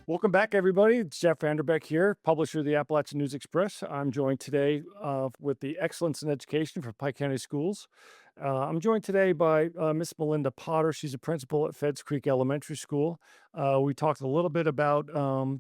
Welcome back, everybody. It's Jeff Vanderbeck here, publisher of the Appalachian News Express. I'm joined today with the Excellence in Education for Pike County Schools. I'm joined today by Miss Melinda Potter. She's a principal at Feds Creek Elementary School. We talked a little bit about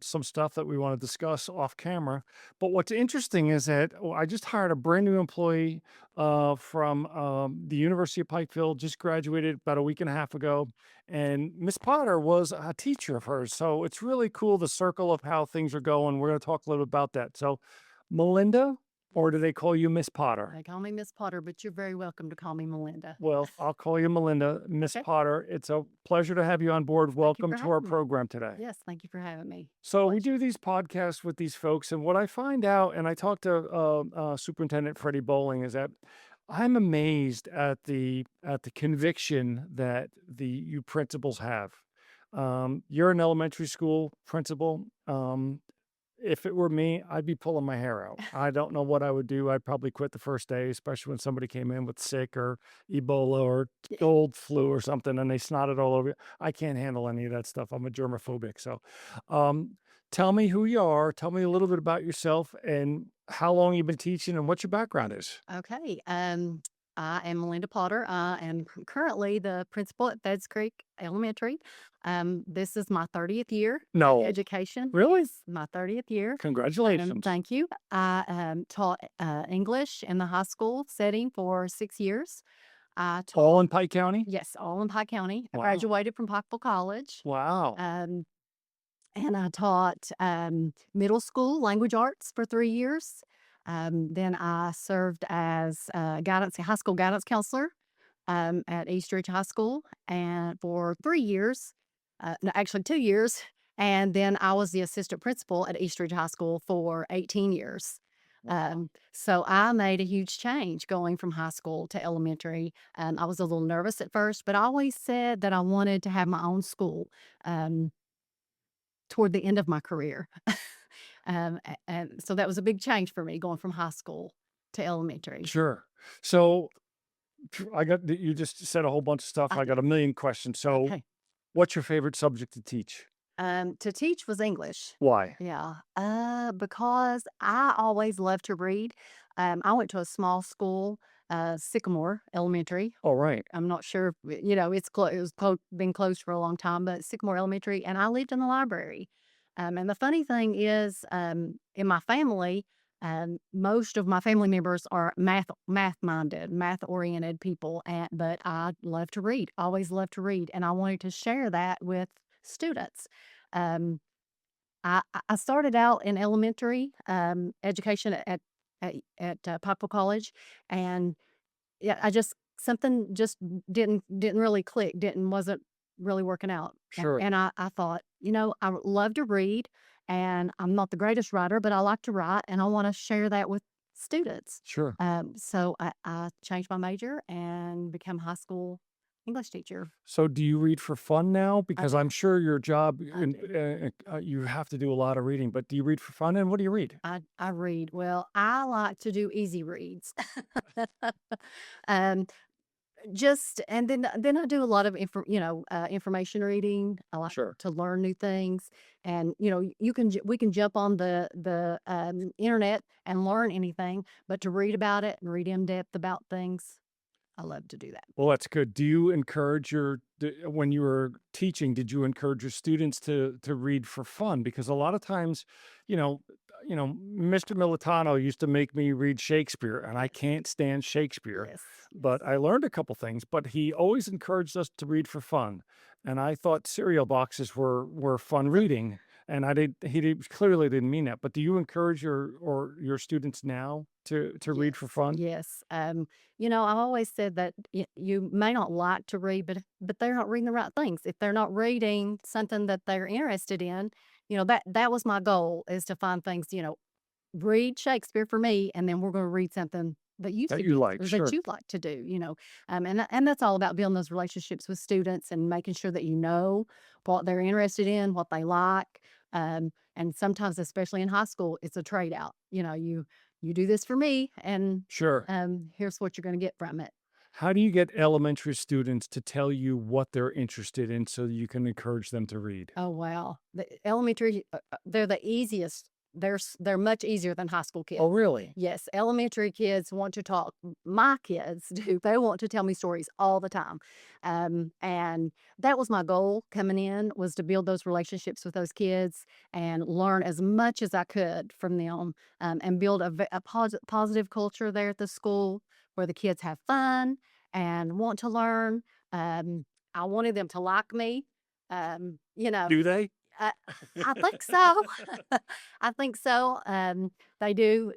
some stuff that we want to discuss off camera. But what's interesting is that I just hired a brand new employee from the University of Pikeville, just graduated about a week and a half ago. And Miss Potter was a teacher of hers. So it's really cool, the circle of how things are going. We're going to talk a little bit about that. So, Melinda, or do they call you Miss Potter? They call me Miss Potter, but you're very welcome to call me Melinda. Well, I'll call you Melinda. Miss Okay. Potter, it's a pleasure to have you on board. Thank you Welcome for to our having me. program today. Yes, thank you for having me. So we Pleasure. do these podcasts with these folks, and what I find out, and I talked to Superintendent Freddie Bowling, is that I'm amazed at the conviction that the you principals have. You're an elementary school principal. If it were me, I'd be pulling my hair out. I don't know what I would do. I'd probably quit the first day, especially when somebody came in with sick or Ebola or Yeah. cold flu or something and they snotted all over you. I can't handle any of that stuff. I'm a germophobic. So, um, tell me who you are. Tell me a little bit about yourself and how long you've been teaching and what your background is. Okay. I am Melinda Potter. I am currently the principal at Feds Creek Elementary. This is my 30th year in No, education. really? Yes, my 30th year. Congratulations. Thank you. I taught English in the high school setting for 6 years. I All taught, in Pike County? yes, all in Pike County. I Wow. graduated from Pikeville College. Wow. Um, and I taught middle school language arts for 3 years. Then I served as high school guidance counselor at East Ridge High School, and for 3 years, no, actually 2 years. And then I was the assistant principal at East Ridge High School for 18 years. So I made a huge change going from high school to elementary. I was a little nervous at first, but I always said that I wanted to have my own school. Um, Toward the end of my career. And so that was a big change for me going from high school to elementary. Sure. So you just said a whole bunch of stuff. I I did. got a million questions. So, Okay. what's your favorite subject to teach? To teach was English. Why? Yeah. Because I always loved to read. I went to a small school, Sycamore Elementary. Oh, right. I'm not sure, it was been closed for a long time, but Sycamore Elementary, and I lived in the library. And the funny thing is, in my family, most of my family members are math minded, math oriented people, but I love to read, always loved to read, and I wanted to share that with students. Um, I started out in elementary education at Poplar College, and yeah, I just something just didn't really click, didn't wasn't really working out. Sure. And I thought, I would love to read, and I'm not the greatest writer, but I like to write, and I want to share that with students. Sure. So I changed my major and became a high school English teacher. So, do you read for fun now? I Because do. I'm sure your job, I do. you have to do a lot of reading, but do you read for fun? And what do you read? I read. Well, I like to do easy reads. um, Just and then I do a lot of information reading. I like Sure. to learn new things, and, we can jump on the internet and learn anything, but to read about it and read in depth about things, I love to do that. Well, that's good. Do you encourage when you were teaching, did you encourage your students to read for fun? Because a lot of times, you know, Mr. Militano used to make me read Shakespeare, and I Yes. can't stand Shakespeare. Yes. But Yes. I learned a couple things, but he always encouraged us to read for fun. And I thought cereal boxes were fun reading. And clearly didn't mean that. But do you encourage your students now to read for Yes, fun? yes. I've always said that you may not like to read, but they're not reading the right things. If they're not reading something that they're interested in, that was my goal, is to find things. Read Shakespeare for me, and then we're going to read something that you That you suggest like, or that sure. you like to do. And that's all about building those relationships with students and making sure that you know what they're interested in, what they like. And sometimes, especially in high school, it's a trade out. You do this for me, and Sure. here's what you're going to get from it. How do you get elementary students to tell you what they're interested in so you can encourage them to read? Oh, wow. The elementary, they're the easiest. They're much easier than high school Oh, kids. really? Yes, elementary kids want to talk. My kids do. They want to tell me stories all the time, and that was my goal coming in, was to build those relationships with those kids and learn as much as I could from them, and build a positive culture there at the school where the kids have fun and want to learn. Um, I wanted them to like me. You know, Do they? I I think so. I think so. They do,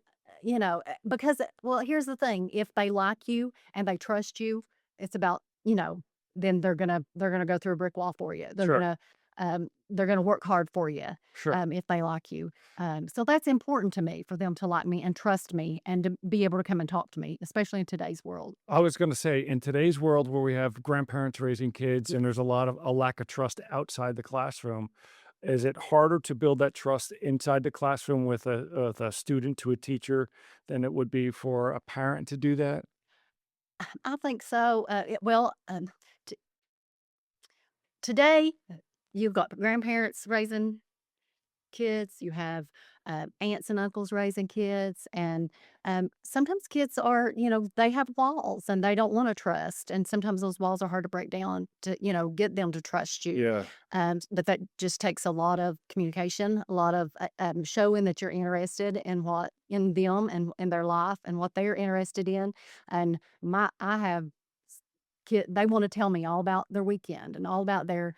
because well, here's the thing, if they like you and they trust you, it's about, then they're gonna go through a brick wall for you. They're Sure, gonna they're gonna work hard for you, sure. if they like you. So that's important to me, for them to like me and trust me and to be able to come and talk to me, especially in today's world. I was going to say, in today's world where we have grandparents raising kids Yeah. and there's a lack of trust outside the classroom, is it harder to build that trust inside the classroom with a student to a teacher than it would be for a parent to do that? I think so. Well, t today, you've got grandparents raising kids, you have aunts and uncles raising kids, and sometimes kids are, they have walls and they don't want to trust, and sometimes those walls are hard to break down to, get them to trust you. Yeah. But that just takes a lot of communication, a lot of showing that you're interested in what in them and in their life and what they're interested in. And I have they want to tell me all about their weekend and all about their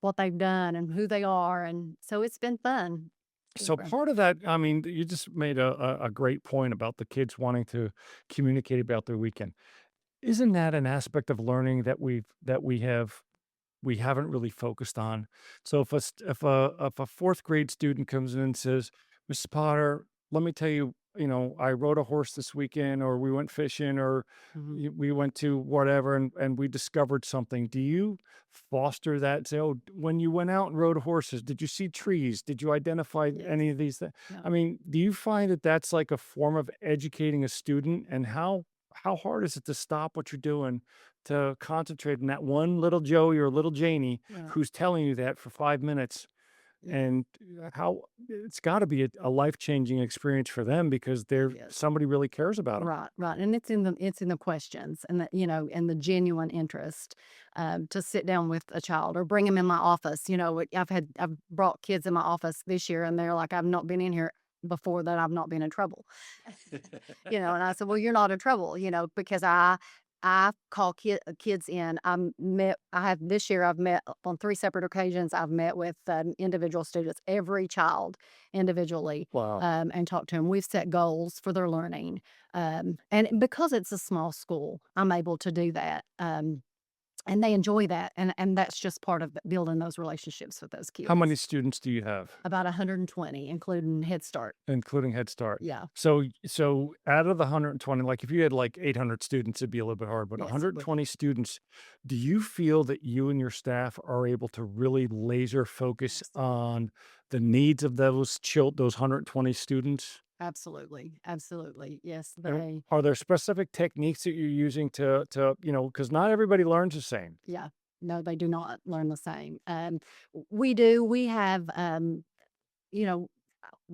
what they've done and who they are, and so it's been fun. So part of that, I mean, you just made a great point about the kids wanting to communicate about their weekend. Isn't that an aspect of learning that we haven't really focused on? So if a fourth grade student comes in and says, "Mrs. Potter, let me tell you, I rode a horse this weekend, or we went fishing, or Mhm. we went to whatever, and we discovered something." Do you foster that? Say, "Oh, when you went out and rode horses, did you see trees? Did you identify Yes. any of these things?" Yeah. I mean, do you find that that's like a form of educating a student? And how hard is it to stop what you're doing to concentrate on that one little Joey or little Janie Right. who's telling you that for 5 minutes? Yeah. And how it's gotta be a life-changing experience for them because they're Yes. somebody really cares about them. Right, right, and it's in the questions and and the genuine interest, to sit down with a child or bring them in my office. I've brought kids in my office this year, and they're like, "I've not been in here before that. I've not been in trouble." And I said, "Well, you're not in trouble, because I call kids in. I have this year. I've met on 3 separate occasions. I've met with individual students, every child individually, Wow. and talked to them. We've set goals for their learning, and because it's a small school, I'm able to do that. And they enjoy that, and that's just part of building those relationships with those How many kids. students do you have, About 120, including Head Start. including Head Start? Yeah. So out of the 120, like, if you had, like, 800 students, it'd be a little bit hard, but Yes, it would. 120 students, do you feel that you and your staff are able to really laser focus Absolutely. on the needs of those 120 students? Absolutely, absolutely. Yes, And they are there specific techniques that you're using because not everybody learns the same. yeah. No, they do not learn the same. We do. We have, you know,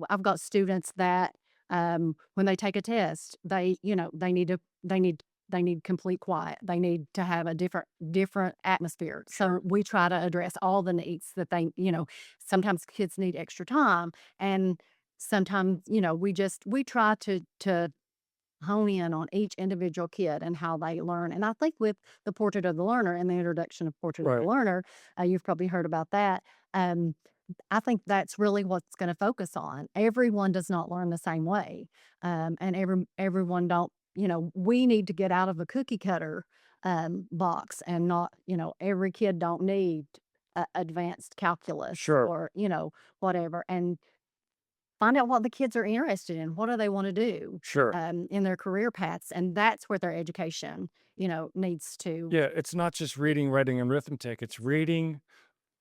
I've got students that, when they take a test, they need complete quiet. They need to have a different atmosphere. So Sure. we try to address all the needs that sometimes kids need extra time, and sometimes, we try to hone in on each individual kid and how they learn. And I think with the Portrait of the Learner and the introduction of Portrait of the Right. Learner, you've probably heard about that. Um, I think that's really what's going to focus on. Everyone does not learn the same way, and everyone don't. We need to get out of the cookie cutter box, and not. Every kid don't need advanced calculus Sure. or whatever, and find out what the kids are interested in. What do they wanna do, Sure. in their career paths? And that's where their education, needs to. Yeah, it's not just reading, writing, and arithmetic. It's reading,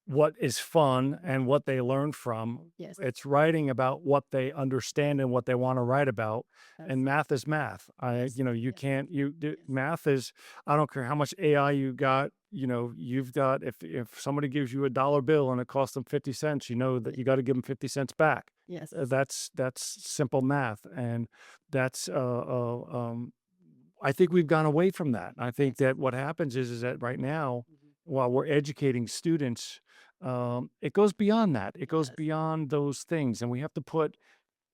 what is fun and what they learn from. Yes. It's writing about what they understand and what they want to write about. And That's math is math. yes. You Yes. can't, Yes. math is, I don't care how much AI you got, you've got, if somebody gives you a dollar bill and it costs them 50 cents, you know that Ye you got to give them 50 cents back. yes. That's simple math. And that's, I think we've gone away from that. I think Yes. that what happens is that right now, Mhm. while we're educating students, it goes beyond that. It goes Yes. beyond those things, and we have to put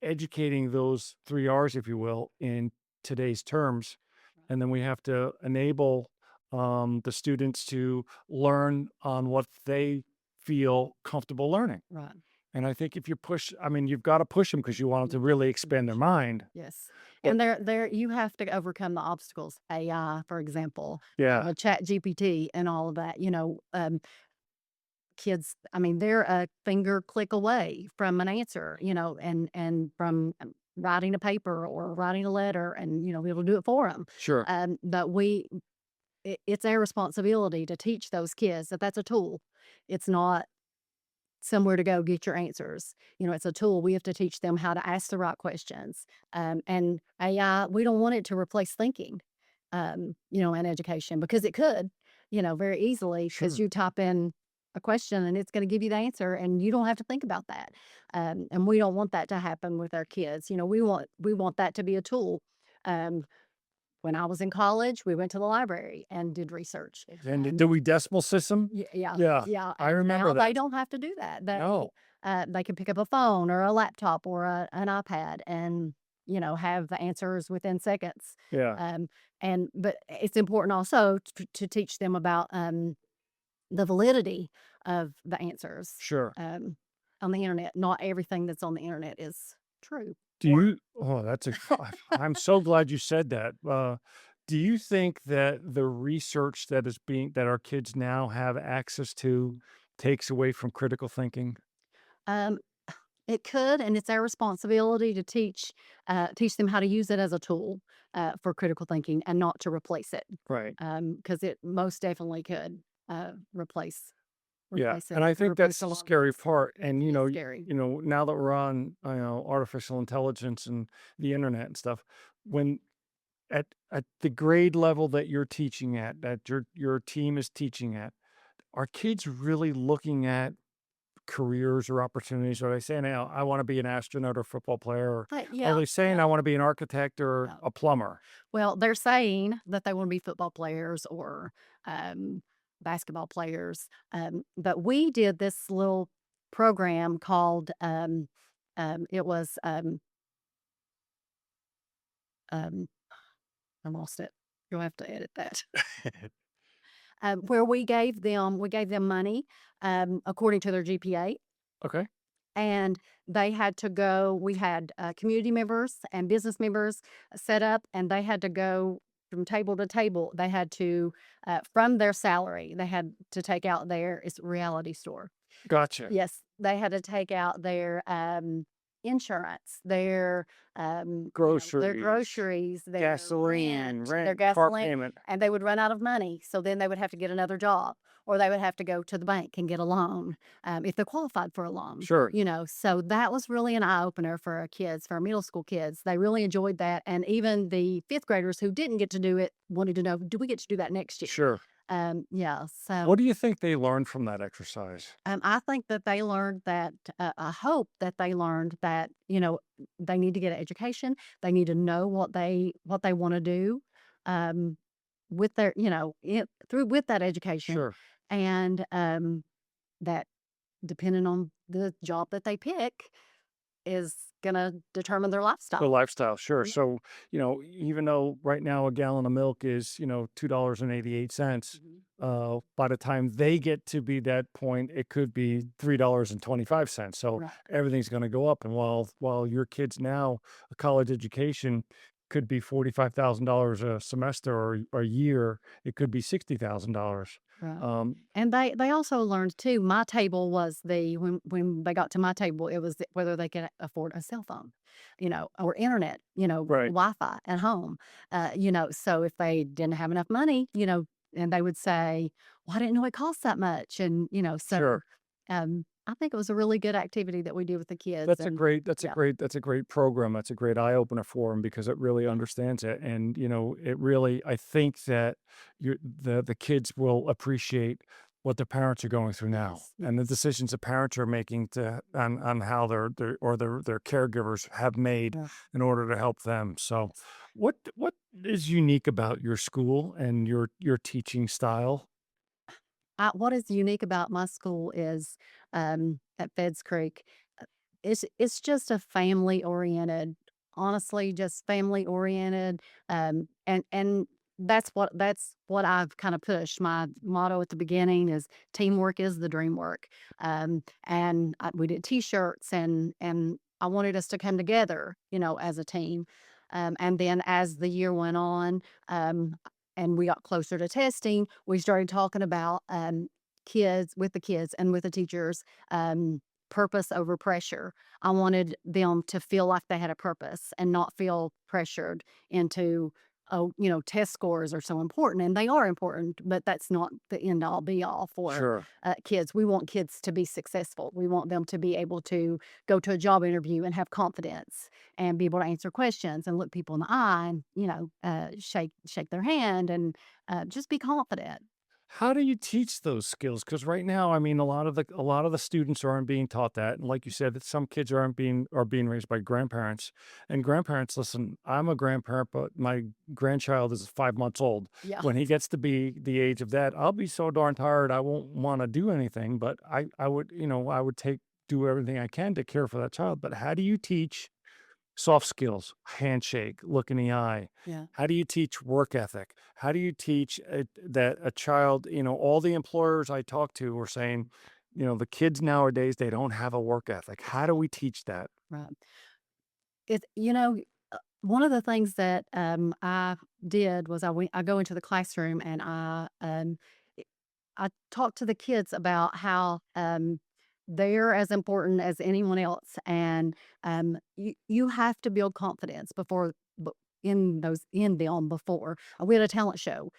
educating those 3 R's, if you will, in today's terms, Right. and then we have to enable, the students to learn on what they feel comfortable learning. Right. And I think if you push, I mean, you've got to push them because you want them to Mhm. really Mhm. expand their mind. Yes. But And there you have to overcome the obstacles. AI, for example, yeah, Chat GPT and all of that, kids, I mean, they're a finger click away from an answer, and from writing a paper or writing a letter, and it'll do it for them. sure, But it's our responsibility to teach those kids that that's a tool. It's not somewhere to go get your answers. It's a tool. We have to teach them how to ask the right questions. And AI, we don't want it to replace thinking, in education, because it could, very easily, because sure. you type in a question and it's going to give you the answer and you don't have to think about that. And we don't want that to happen with our kids. We want that to be a tool. Um, when I was in college, we went to the library and did research. And the Um, Dewey Decimal System? yeah, Yeah, yeah, I and remember now they that. don't have to do that. No, They can pick up a phone or a laptop or an iPad and, have the answers within seconds. yeah, Um, but it's important also to teach them about, the validity of the answers, sure. on the internet. Not everything that's on the internet is true. Do you oh, that's a I'm so glad you said that. Do you think that the research that our kids now have access to takes away from critical thinking? Um, it could, and it's our responsibility to teach them how to use it as a tool, for critical thinking and not to replace it. Right. Because it most definitely could, Yeah, replace it. and I Could think replace that's a the lot of scary things. part, and, It is scary. now that we're on, artificial intelligence and the internet and stuff, when at the grade level that you're teaching at, that your team is teaching at, are kids really looking at careers or opportunities? Are they saying, I want to be an astronaut or football player? Or But are yeah, they saying, yeah, I want to be an architect or yeah. a plumber? Well, they're saying that they wanna be football players or, um, basketball players, but we did this little program called, it was, um I lost it. You'll have to edit that. Where we gave them money, according to their GPA, Okay. and they had to go. We had community members and business members set up, and they had to go from table to table. They had to, from their salary, they had to take out their it's a reality store. Gotcha. Yes, they had to take out their, insurance, their Groceries, groceries, their gasoline, rent, their rent, car gasoline, payment. and they would run out of money, so then they would have to get another job, or they would have to go to the bank and get a loan, if they're qualified for a loan, Sure. so that was really an eye opener for our kids, for our middle school kids. They really enjoyed that, and even the 5th graders who didn't get to do it wanted to know, "Do we get to do that next year?" Sure. Yeah, so What do you think they learned from that exercise? I think that they learned that, I hope that they learned that, they need to get an education. They need to know what they want to do, um, with their, through with that education, Sure. and that depending on the job that they pick is gonna determine their The lifestyle. lifestyle, sure. Yeah. So, even though right now a gallon of milk is, $2.88, Mhm, mhm. by the time they get to be that point, it could be $3.25. So Right. everything's going to go up. And while your kids now, a college education could be $45,000 a semester or a year, it could be $60,000. Right. Um, And they also learned too, my table was when they got to my table, it was whether they could afford a cell phone, or internet, right. Wi-Fi at home. So if they didn't have enough money, and they would say, "Well, I didn't know it cost that much." And, so Sure. I think it was a really good activity that we did with the kids, That's a and great that's a yeah, great that's a great program. That's a great eye opener for them because it really understands it, and, it really I think that the kids will appreciate what the parents are going through now yes, and the yes, decisions the parents are making to on how their caregivers have made yeah, in order to help them. So, yes. what is unique about your school and your teaching style? What is unique about my school is, at Feds Creek, it's just a family oriented, honestly, just family oriented, and that's what I've kind of pushed. My motto at the beginning is teamwork is the dream work, and we did T-shirts and I wanted us to come together, as a team, and then as the year went on, um, and we got closer to testing, we started talking about kids and with the teachers, purpose over pressure. I wanted them to feel like they had a purpose and not feel pressured into, oh, test scores are so important, and they are important, but that's not the end all be all for Sure. kids. We want kids to be successful. We want them to be able to go to a job interview and have confidence and be able to answer questions and look people in the eye and shake their hand and just be confident. How do you teach those skills? Because right now, I mean, a lot of the students aren't being taught that, and like you said, that some kids are being raised by grandparents, and grandparents. Listen, I'm a grandparent, but my grandchild is 5 months old. Yeah. When he gets to be the age of that, I'll be so darn tired, I won't want to do anything. But I would do everything I can to care for that child. But how do you teach soft skills, handshake, look in the eye? Yeah. How do you teach work ethic? How do you teach that a child, all the employers I talk to were saying, the kids nowadays, they don't have a work ethic. How do we teach that? Right. One of the things that, I did was I go into the classroom and I I talk to the kids about how, they're as important as anyone else, and, you have to build confidence in them before we had a talent show,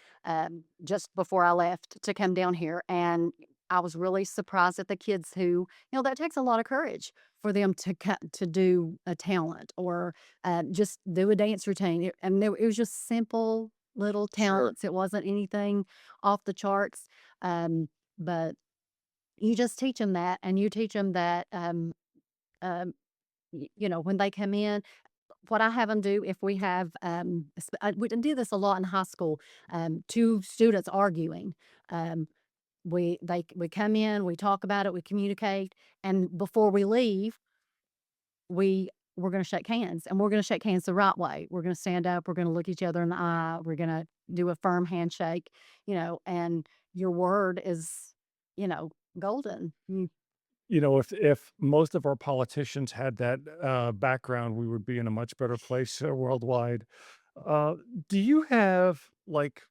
just before I left to come down here, and I was really surprised at the kids who that takes a lot of courage for them to do a talent or, just do a dance routine, it was just simple little Sure. talents, it wasn't anything off the charts, but you just teach them that, and you teach them that, when they come in, what I have them do if we have, we do this a lot in high school, 2 students arguing, we come in, we talk about it, we communicate, and before we leave, we're gonna shake hands, and we're gonna shake hands the right way. We're gonna stand up, we're gonna look each other in the eye, we're gonna do a firm handshake, and your word is, you know, golden. If most of our politicians had that background, we would be in a much better place worldwide. Uh, do you have like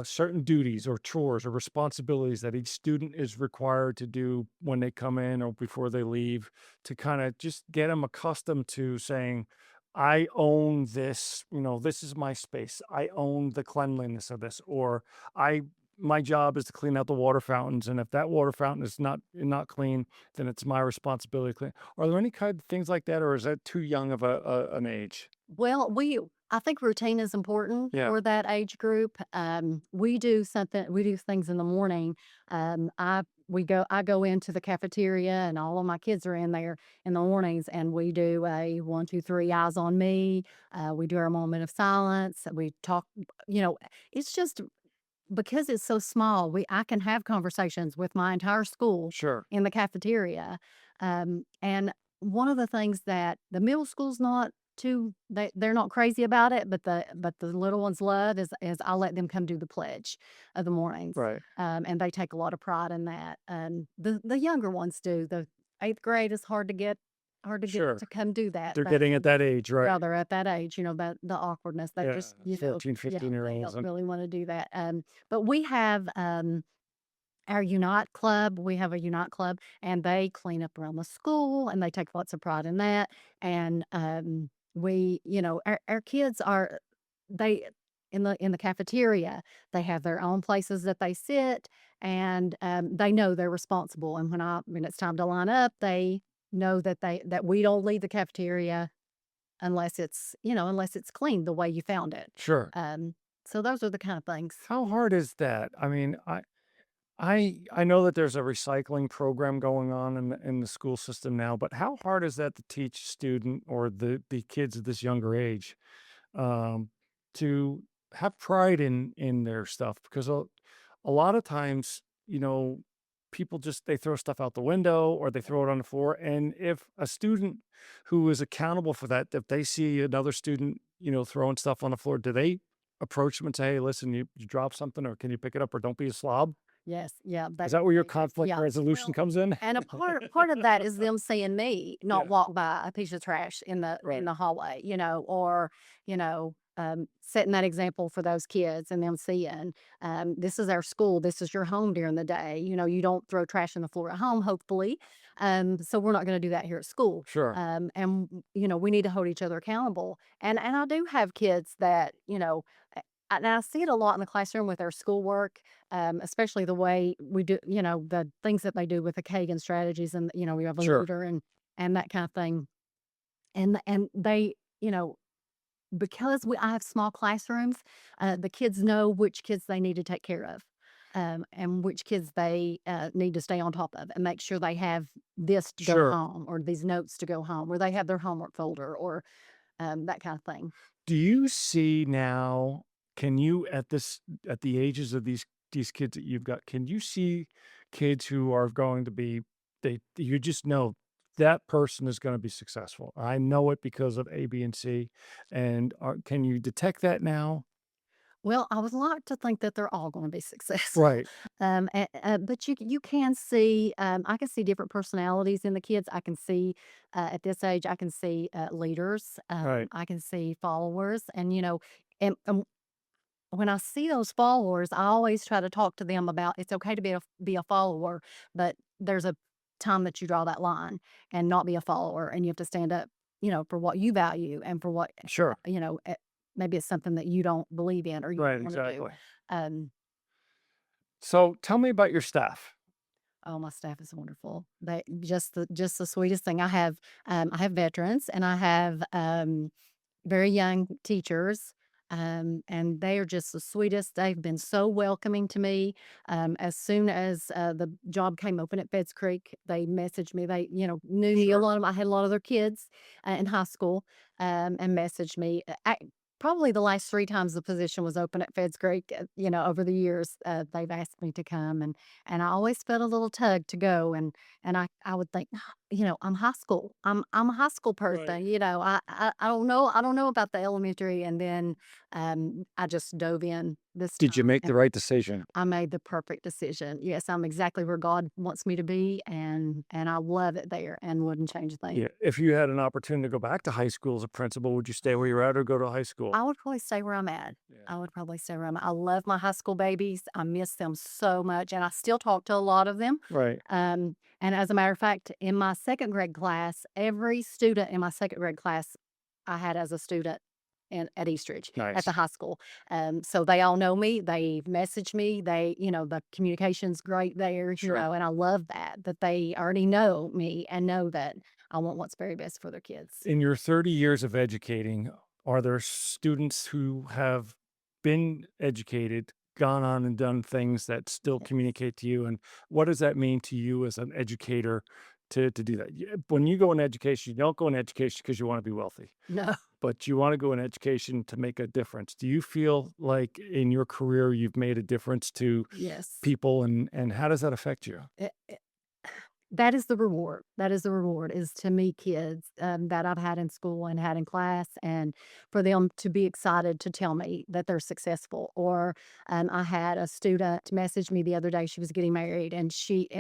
certain duties or chores or responsibilities that each student is required to do when they come in or before they leave to kind of just get them accustomed to saying, I own this, this is my space. I own the cleanliness of this, or I my job is to clean out the water fountains. And if that water fountain is not clean, then it's my responsibility to clean. Are there any kind of things like that, or is that too young of an age? Well, I think routine is important Yeah, for that age group. We do things in the morning. I go into the cafeteria and all of my kids are in there in the mornings and we do a 1, 2, 3 eyes on me. We do our moment of silence. We talk, you know, it's just because it's so small, I can have conversations with my entire school sure. in the cafeteria. And one of the things that the middle school's not they're not crazy about it, but the little ones love is I let them come do the pledge of the mornings. Right. And they take a lot of pride in that. The younger ones do. The 8th grade is hard to get Sure. to come do that. They're But getting at that age, yeah, right? they're at that age, that the awkwardness, they Yeah, just, 14, yeah, 15 year they olds don't and really wanna do that, but we have, our Unite Club, we have a Unite Club, and they clean up around the school, and they take lots of pride in that, and, our kids are they in the cafeteria. They have their own places that they sit, and they know they're responsible. And when it's time to line up, they know that we don't leave the cafeteria unless unless it's clean the way you found it. Sure. Um, so those are the kind of things. How hard is that? I mean, I know that there's a recycling program going on in the school system now, but how hard is that to teach student or the kids at this younger age um, to have pride in their stuff? Because a lot of times, people just they throw stuff out the window or they throw it on the floor, and if a student who is accountable for that, if they see another student, throwing stuff on the floor, do they approach them and say, "Hey, listen, you dropped something, or can you pick it up, or don't be a slob"? Yes, yeah, Is that that where your they do. conflict Yeah. resolution Well, comes in? and a part of that is them seeing me not Yeah. walk by a piece of trash in Right. the hallway, or setting that example for those kids and them seeing, this is our school, this is your home during the day. You don't throw trash on the floor at home, hopefully. So we're not going to do that here at school. Sure. And we need to hold each other accountable. And I do have kids that and I see it a lot in the classroom with their schoolwork, especially the way we do, the things that they do with the Kagan strategies, and we have a Sure. leader and that kind of thing. And they, because I have small classrooms, the kids know which kids they need to take care of. And which kids they need to stay on top of and make sure they have this to go Sure. home or these notes to go home, or they have their homework folder, or that kind of thing. Do you see now, can you at the ages of these kids that you've got, can you see kids who are going to be you just know that person is going to be successful. I know it because of A, B, and C. And can you detect that now? Well, I would like to think that they're all gonna be successful, Right. but you can see, I can see different personalities in the kids. I can see, at this age, I can see, leaders, Right. I can see followers, and when I see those followers, I always try to talk to them about it's okay to be a follower, but there's a time that you draw that line and not be a follower, and you have to stand up, for what you value and for what, Sure. maybe it's something that you don't believe in or you Right. don't want to do. Exactly. Um, So tell me about your staff. oh, my staff is wonderful. They just the sweetest thing. I have veterans and I have very young teachers, and they are just the sweetest. They've been so welcoming to me. As soon as the job came open at Feds Creek, they messaged me. They, knew me a Sure. lot. I had a lot of their kids in high school, and messaged me. Probably the last three times the position was open at Feds Creek, over the years, they've asked me to come, and I always felt a little tug to go, and I would think, I'm high school. I'm a high school Right. person. I don't know about the elementary, and then I just dove in this Did you time, make the and right decision? I made the perfect decision. Yes, I'm exactly where God wants me to be, and I love it there, and wouldn't change a thing. Yeah. If you had an opportunity to go back to high school as a principal, would you stay where you're at or go to high school? I would probably stay where I'm at. Yeah. I would probably stay where I'm at. I love my high school babies. I miss them so much, and I still talk to a lot of them. Right. And as a matter of fact, in my second grade class, every student in my second grade class I had as a student at Eastridge at the Nice. high school. So they all know me. They message me. The communication's great there, Sure. and I love that they already know me and know that I want what's very best for their kids. In your 30 years of educating, are there students who have been educated, gone on and done things that still communicate to you? And what does that mean to you as an educator to do that? When you go in education, you don't go in education because you want to be wealthy, No. but you want to go in education to make a difference. Do you feel like in your career you've made a difference to Yes. people, and how does that affect you? That is the reward. That is the reward, is to meet kids, that I've had in school and had in class, and for them to be excited to tell me that they're successful. Or, I had a student message me the other day. She was getting married, and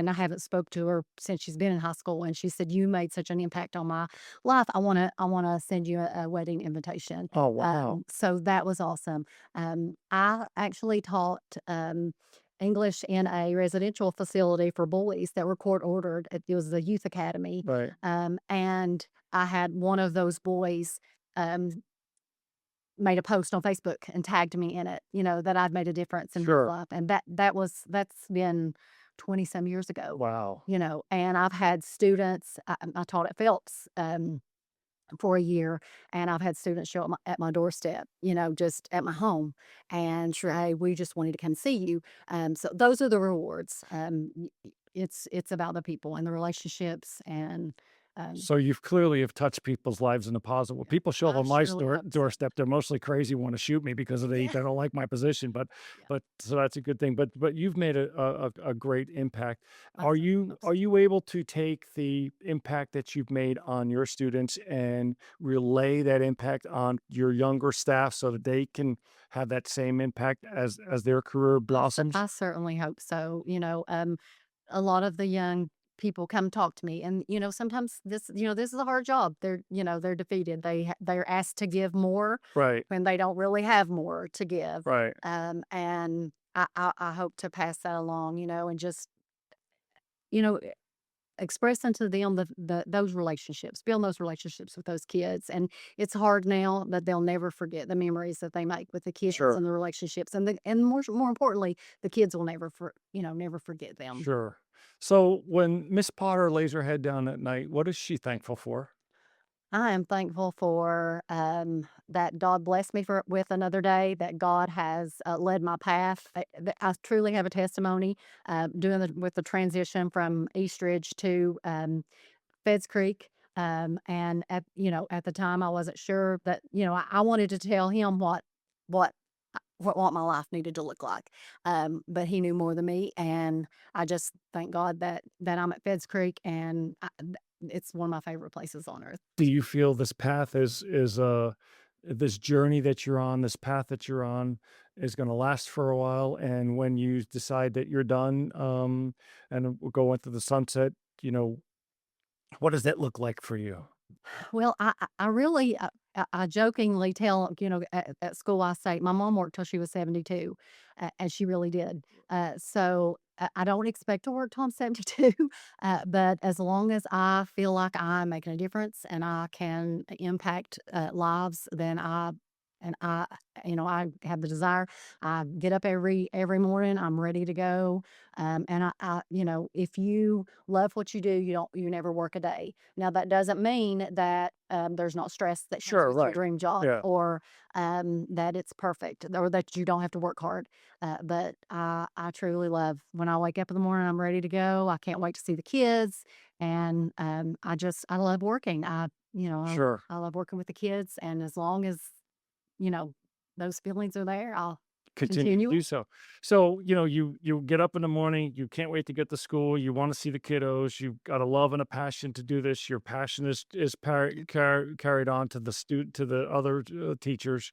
I haven't spoke to her since she's been in high school, and she said, "You made such an impact on my life. I wanna send you a wedding invitation." Oh, wow. So that was awesome. I actually taught, English in a residential facility for boys that were court ordered. It was a youth academy, Right. and I had one of those boys, um, made a post on Facebook and tagged me in it, that I'd made a difference in his Sure. life, and that's been 20 some years ago, Wow. and I've had students. I taught at Phelps, for a year, and I've had students show up at my doorstep, just at my home, and sure, hey, we just wanted to come see you. So those are the rewards. It's about the people and the relationships, and um, So you've clearly have touched people's lives in a positive way. People show up I on my surely hope so. doorstep. They're mostly crazy, want to shoot me because they Yeah, don't like my position. yeah. But so that's a good thing. But you've made a great impact. I certainly hope Are so. you able to take the impact that you've made on your students and relay that impact on your younger staff so that they can have that same impact as their career blossoms? I certainly hope so. A lot of the young people come talk to me, and sometimes this is a hard job. They're defeated. They're asked to give more Right. when they don't really have more to give. Right. And I hope to pass that along, and just you know express into them those relationships, build those relationships with those kids. And it's hard now, but they'll never forget the memories that they make with the kids Sure. and the relationships, and more importantly, the kids will never forget them. Sure. So when Miss Potter lays her head down at night, what is she thankful for? I am thankful for, that God blessed me with another day, that God has, led my path. I truly have a testimony, doing with the transition from Eastridge to, Feds Creek. And at the time, I wasn't sure that, I wanted to tell him what what my life needed to look like. But he knew more than me, and I just thank God that I'm at Feds Creek, and it's one of my favorite places on earth. Do you feel this path is this journey that you're on, this path that you're on is going to last for a while? And when you decide that you're done, and we'll go into the sunset, you know, what does that look like for you? Well, I really, I jokingly tell, at school, I say, my mom worked till she was 72, and she really did. So I don't expect to work till I'm 72, but as long as I feel like I'm making a difference and I can impact lives, then and I, I have the desire. I get up every morning. I'm ready to go. And if you love what you do, you never work a day. Now, that doesn't mean that, there's not stress that comes Sure. with your Right. dream job, Yeah. or, that it's perfect, or that you don't have to work hard. But I truly love when I wake up in the morning, I'm ready to go. I can't wait to see the kids. And I love working. Sure. I love working with the kids. And as long as, you know, those feelings are there, I'll Continue to continue do it. so. So, you get up in the morning, you can't wait to get to school, you wanna see the kiddos, you've got a love and a passion to do this, your passion is carried on to the student to the other, teachers.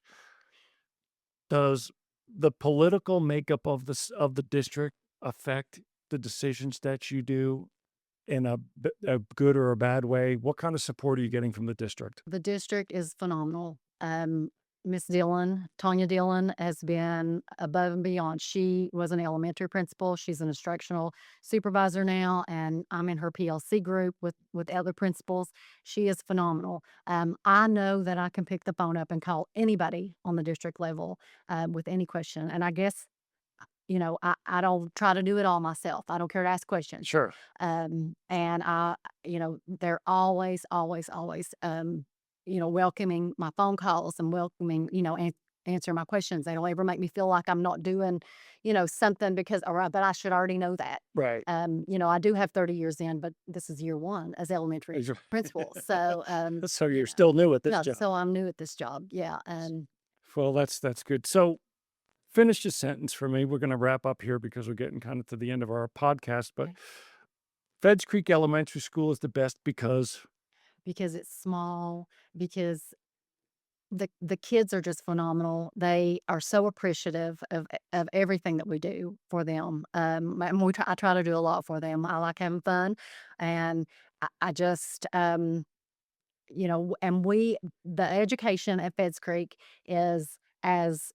Does the political makeup of the district affect the decisions that you do in a good or a bad way? What kind of support are you getting from the district? The district is phenomenal. Miss Dillon, Tanya Dillon, has been above and beyond. She was an elementary principal. She's an instructional supervisor now, and I'm in her PLC group with other principals. She is phenomenal. I know that I can pick the phone up and call anybody on the district level, with any question. And I guess, I don't try to do it all myself. I don't care to ask questions. Sure. And they're always, always, always, welcoming my phone calls and welcoming, answering my questions. They don't ever make me feel like I'm not doing, something because, or but I should already know that. Right. I do have 30 years in, but this is year one as elementary Is your principal. So, so you're still new at this yeah, job. so I'm new at this job. Yeah. Well, that's good. So, finish a sentence for me. We're gonna wrap up here because we're getting kind of to the end of our podcast, but Okay. Feds Creek Elementary School is the best because Because it's small, because the kids are just phenomenal. They are so appreciative of everything that we do for them. And I try to do a lot for them. I like having fun, and I just, and the education at Feds Creek is as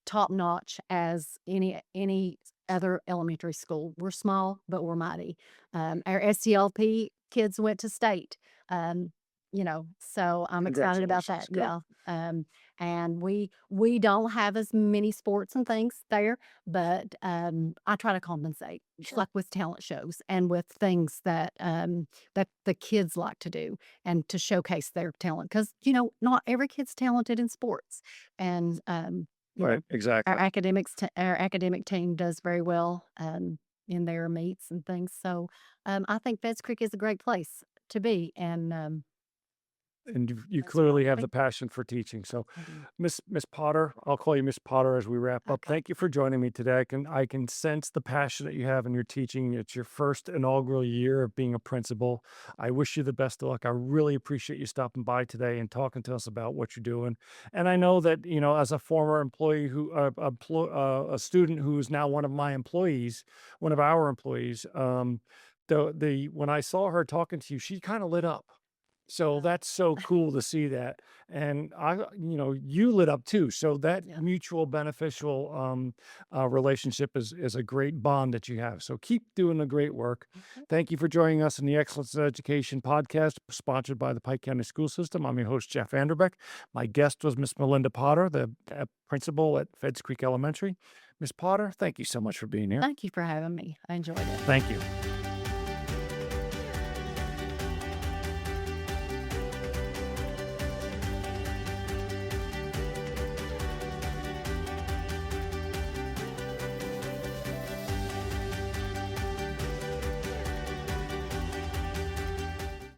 top notch as any other elementary school. We're small, but we're mighty. Our SCLP kids went to state. So I'm excited about that. congratulations. Good. Yeah. and we don't have as many sports and things there, but I try to compensate, like with talent shows and with things that the kids like to do and to showcase their talent because not every kid's talented in sports, and you Right. know Exactly. our academic team does very well in their meets and things. So I think Feds Creek is a great place to be, and And you that's what clearly I have the think. passion for teaching. So, I do. Miss Potter, I'll call you Miss Potter as we wrap up. Okay. Thank you for joining me today. I can sense the passion that you have in your teaching. It's your first inaugural year of being a principal. I wish you the best of luck. I really appreciate you stopping by today and talking to us about what you're doing. And I know that as a former employee a student who is now one of my employees, one of our employees, the when I saw her talking to you, she kind of lit up. So Uh, that's so cool to see that. And you lit up too. So that yeah. mutual beneficial relationship is a great bond that you have. So keep doing the great work. Okay. Thank you for joining us in the Excellence in Education podcast, sponsored by the Pike County School System. I'm your host, Jeff Vanderbeck. My guest was Miss Melinda Potter, the principal at Feds Creek Elementary. Miss Potter, thank you so much for being here. Thank you for having me. I enjoyed it. Thank you.